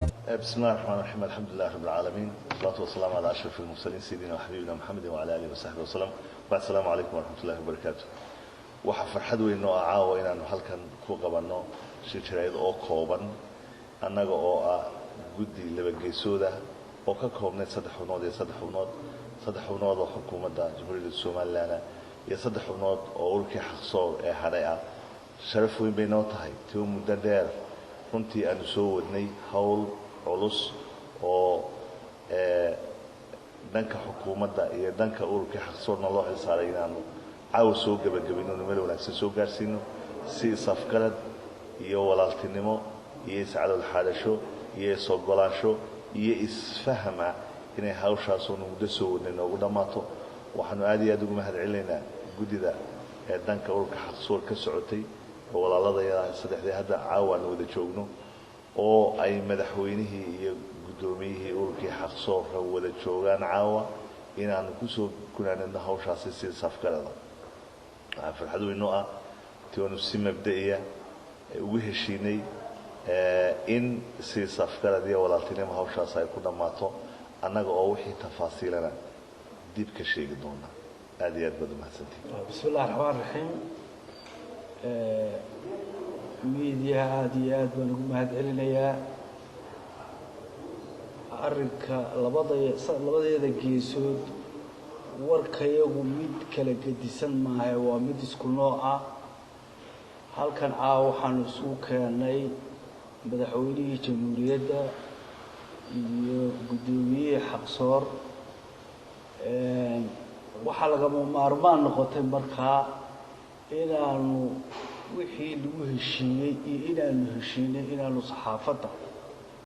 بسم الله الرحمن الرحيم. الحمد لله رب العالمين، والصلاة والسلام على أشرف المرسلين سيدنا وحبيبنا محمد وعلى آله وصحبه وسلم. بعد السلام عليكم ورحمة الله وبركاته. waxa farxad weyn oo caawa inaanu halkan ku qabanno shirkiyad oo kooban annaga oo ah guddi laba geesooda oo ka koobnay saddex xubnood oo xukuumadda Jamhuuriyadda Soomaaliland iyo saddex xubnood oo ururkii xaqsoor ee haray ah. sharaf weyn bay noo tahay tii muddo dheer runtii aanu soo wadnay hawl culus oo dhanka xukuumadda iyo dhanka ururkii xaqsoorna loo xilsaaray inaanu caawa soo gabagabino meel wanaagsan soo gaarsiino si safgarad iyo walaaltinimo iyo iscadool xaadasho iyo soo golaansho iyo isfahama inay hawshaas oo muddo soo wadnay noogu dhamaato. waxaanu aad iyo aad ugu mahadcelinaynaa guddida ee dhanka ururka xaqsoor ka socotay oo walaaladayada saddexdii hadda caawa aan wada joogno oo ay madaxweynihii iyo guddoomiyihii ururkii xaqsoor wada joogaan caawa inaanu ku soo gunaanadno hawshaasi si safgarada. farxad weyn oo ah tiwanu si mabda'iya ugu heshiinay in si safgarad iyo walaaltinimo hawshaas ay ku dhamaato annaga oo wixii tafaasiilana dib ka sheegi doona. aad iyo aad baad mahadsantihiin. bismillaahir rahmaanir rahiim. media aad iyo aad baan ugu mahadcelinayaa arrinka labadeeda geesood warkayagu mid kala gedisan maahay, waa mid isku nooc ah. halkan caawa waxaanu isugu keennay madaxweynihii jamhuuriyadda iyo guddoomiyihii xaqsoor. waxaa lagama maarmaan noqotay markaa inaanu wixii lagu heshiiyey iyo inaanu heshiinay inaanu saxaafadda